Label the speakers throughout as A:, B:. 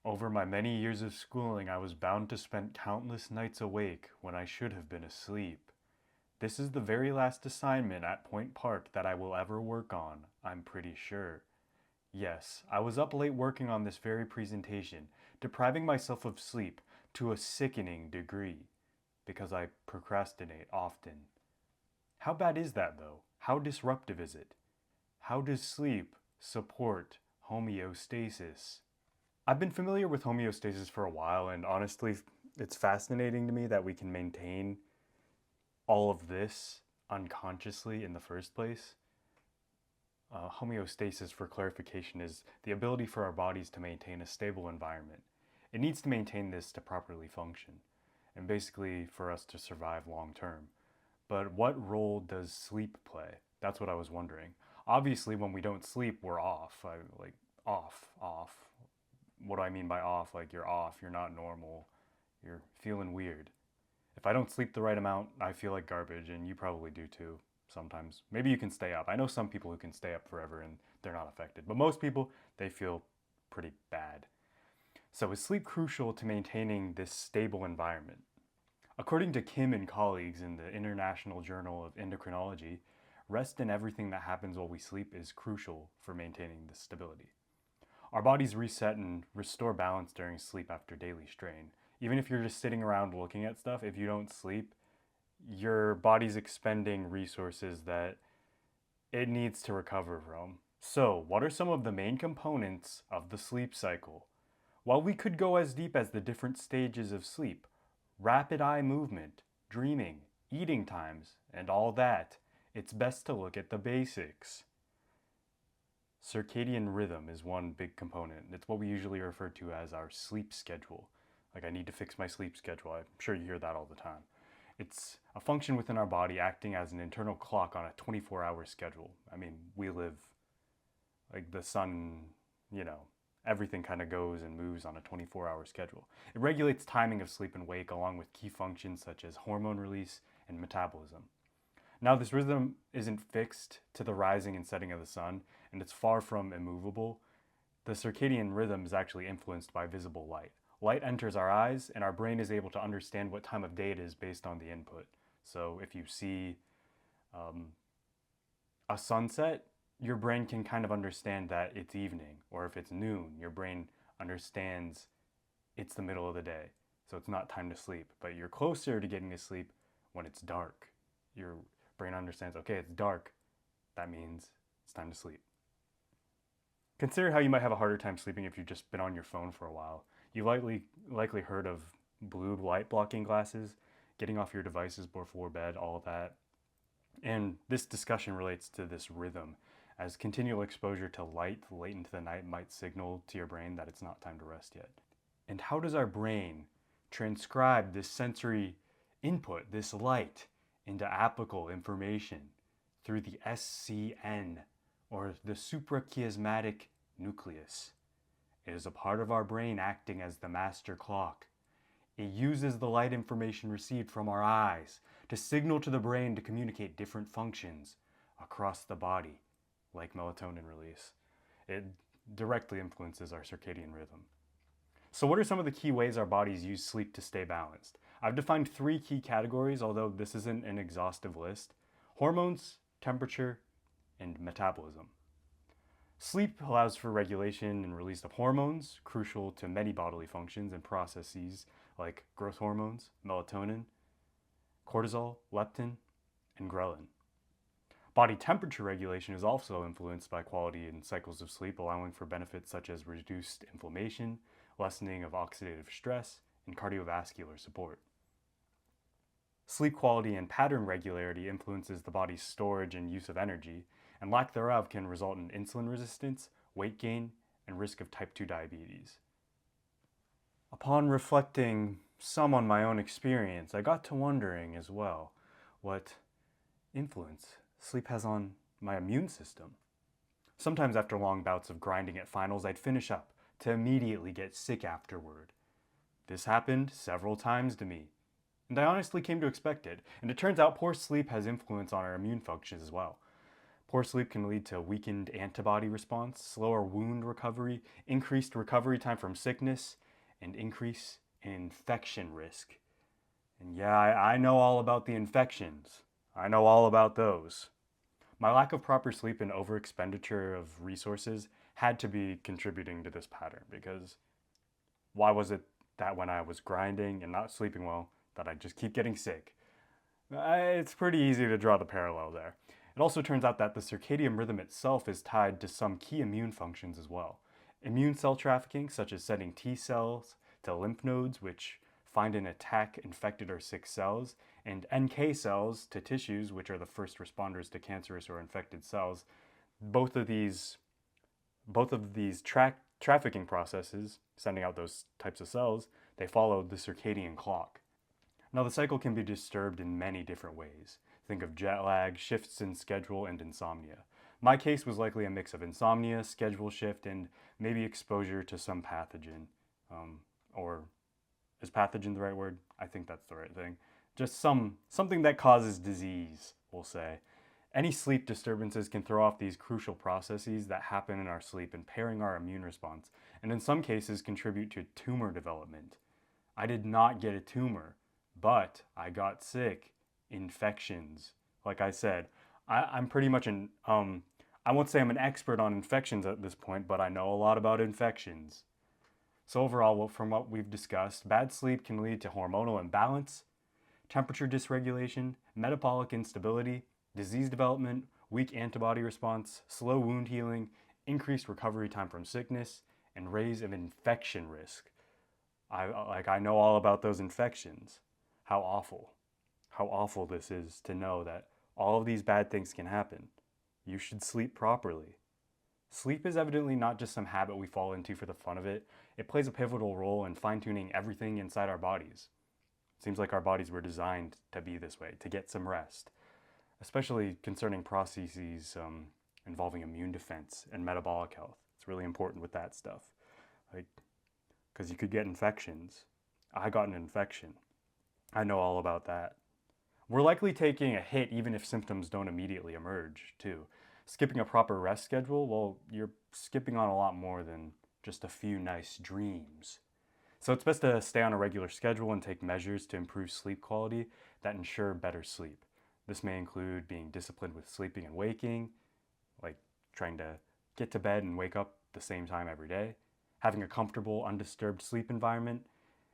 A: Over my many years of schooling, I was bound to spend countless nights awake when I should have been asleep. This is the very last assignment at Point Park that I will ever work on, I'm pretty sure. Yes, I was up late working on this very presentation, depriving myself of sleep to a sickening degree, because I procrastinate often. How bad is that, though? How disruptive is it? How does sleep support homeostasis? I've been familiar with homeostasis for a while, and honestly, it's fascinating to me that we can maintain all of this unconsciously in the first place. Homeostasis, for clarification, is the ability for our bodies to maintain a stable environment. It needs to maintain this to properly function, and basically for us to survive long term. But what role does sleep play? That's what I was wondering. Obviously, when we don't sleep, we're off. Off. What do I mean by off? Like, you're off, you're not normal, you're feeling weird. If I don't sleep the right amount, I feel like garbage, and you probably do too sometimes. Maybe you can stay up. I know some people who can stay up forever and they're not affected, but most people, they feel pretty bad. So, is sleep crucial to maintaining this stable environment? According to Kim and colleagues in the International Journal of Endocrinology, rest and everything that happens while we sleep is crucial for maintaining this stability. Our bodies reset and restore balance during sleep after daily strain. Even if you're just sitting around looking at stuff, if you don't sleep, your body's expending resources that it needs to recover from. So, what are some of the main components of the sleep cycle? While we could go as deep as the different stages of sleep, rapid eye movement, dreaming, eating times, and all that, it's best to look at the basics. Circadian rhythm is one big component. It's what we usually refer to as our sleep schedule. Like, I need to fix my sleep schedule. I'm sure you hear that all the time. It's a function within our body acting as an internal clock on a 24-hour schedule. I mean, we live like the sun, you know, everything kind of goes and moves on a 24-hour schedule. It regulates timing of sleep and wake along with key functions such as hormone release and metabolism. Now, this rhythm isn't fixed to the rising and setting of the sun, and it's far from immovable. The circadian rhythm is actually influenced by visible light. Light enters our eyes, and our brain is able to understand what time of day it is based on the input. So, if you see um, a sunset, your brain can kind of understand that it's evening, or if it's noon, your brain understands it's the middle of the day. So it's not time to sleep, but you're closer to getting to sleep when it's dark. Your brain understands, okay, it's dark. That means it's time to sleep. Consider how you might have a harder time sleeping if you've just been on your phone for a while. You've likely heard of blue light blocking glasses, getting off your devices before bed, all of that. And this discussion relates to this rhythm, as continual exposure to light late into the night might signal to your brain that it's not time to rest yet. And how does our brain transcribe this sensory input, this light, into apical information through the SCN, or the suprachiasmatic nucleus? It is a part of our brain acting as the master clock. It uses the light information received from our eyes to signal to the brain to communicate different functions across the body, like melatonin release. It directly influences our circadian rhythm. So, what are some of the key ways our bodies use sleep to stay balanced? I've defined three key categories, although this isn't an exhaustive list: hormones, temperature, and metabolism. Sleep allows for regulation and release of hormones, crucial to many bodily functions and processes like growth hormones, melatonin, cortisol, leptin, and ghrelin. Body temperature regulation is also influenced by quality and cycles of sleep, allowing for benefits such as reduced inflammation, lessening of oxidative stress, and cardiovascular support. Sleep quality and pattern regularity influences the body's storage and use of energy, and lack thereof can result in insulin resistance, weight gain, and risk of type 2 diabetes. Upon reflecting some on my own experience, I got to wondering as well what influence sleep has on my immune system. Sometimes after long bouts of grinding at finals, I'd finish up to immediately get sick afterward. This happened several times to me, and I honestly came to expect it, and it turns out poor sleep has influence on our immune functions as well. Poor sleep can lead to weakened antibody response, slower wound recovery, increased recovery time from sickness, and increase in infection risk. And yeah, I know all about the infections. I know all about those. My lack of proper sleep and overexpenditure of resources had to be contributing to this pattern, because why was it that when I was grinding and not sleeping well, that I just keep getting sick? It's pretty easy to draw the parallel there. It also turns out that the circadian rhythm itself is tied to some key immune functions as well. Immune cell trafficking, such as sending T cells to lymph nodes, which find and attack infected or sick cells, and NK cells to tissues, which are the first responders to cancerous or infected cells. Both of these trafficking processes, sending out those types of cells, they follow the circadian clock. Now, the cycle can be disturbed in many different ways. Think of jet lag, shifts in schedule, and insomnia. My case was likely a mix of insomnia, schedule shift, and maybe exposure to some pathogen. Or is pathogen the right word? I think that's the right thing. Just something that causes disease, we'll say. Any sleep disturbances can throw off these crucial processes that happen in our sleep, impairing our immune response, and in some cases contribute to tumor development. I did not get a tumor, but I got sick. Infections. Like I said, I'm pretty much I won't say I'm an expert on infections at this point, but I know a lot about infections. So overall, from what we've discussed, bad sleep can lead to hormonal imbalance, temperature dysregulation, metabolic instability, disease development, weak antibody response, slow wound healing, increased recovery time from sickness, and raise of infection risk. I know all about those infections. How awful this is to know that all of these bad things can happen. You should sleep properly. Sleep is evidently not just some habit we fall into for the fun of it. It plays a pivotal role in fine-tuning everything inside our bodies. It seems like our bodies were designed to be this way, to get some rest, especially concerning processes involving immune defense and metabolic health. It's really important with that stuff, because you could get infections. I got an infection. I know all about that. We're likely taking a hit even if symptoms don't immediately emerge, too. Skipping a proper rest schedule, well, you're skipping on a lot more than just a few nice dreams. So it's best to stay on a regular schedule and take measures to improve sleep quality that ensure better sleep. This may include being disciplined with sleeping and waking, like trying to get to bed and wake up the same time every day, having a comfortable, undisturbed sleep environment,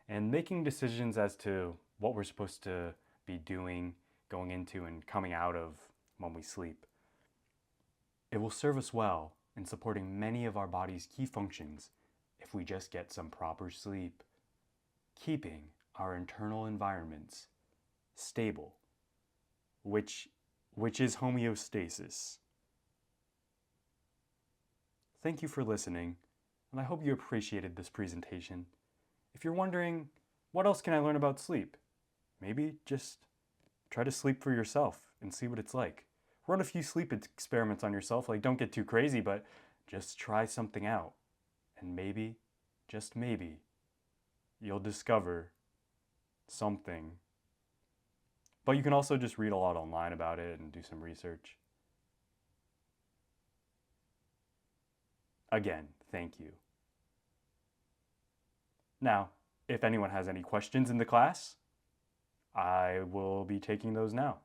A: and making decisions as to what we're supposed to be doing, going into, and coming out of when we sleep. It will serve us well in supporting many of our body's key functions if we just get some proper sleep, keeping our internal environments stable, which is homeostasis. Thank you for listening, and I hope you appreciated this presentation. If you're wondering, what else can I learn about sleep? Maybe just try to sleep for yourself and see what it's like. Run a few sleep experiments on yourself, don't get too crazy, but just try something out. And maybe, just maybe, you'll discover something. But you can also just read a lot online about it and do some research. Again, thank you. Now, if anyone has any questions in the class, I will be taking those now.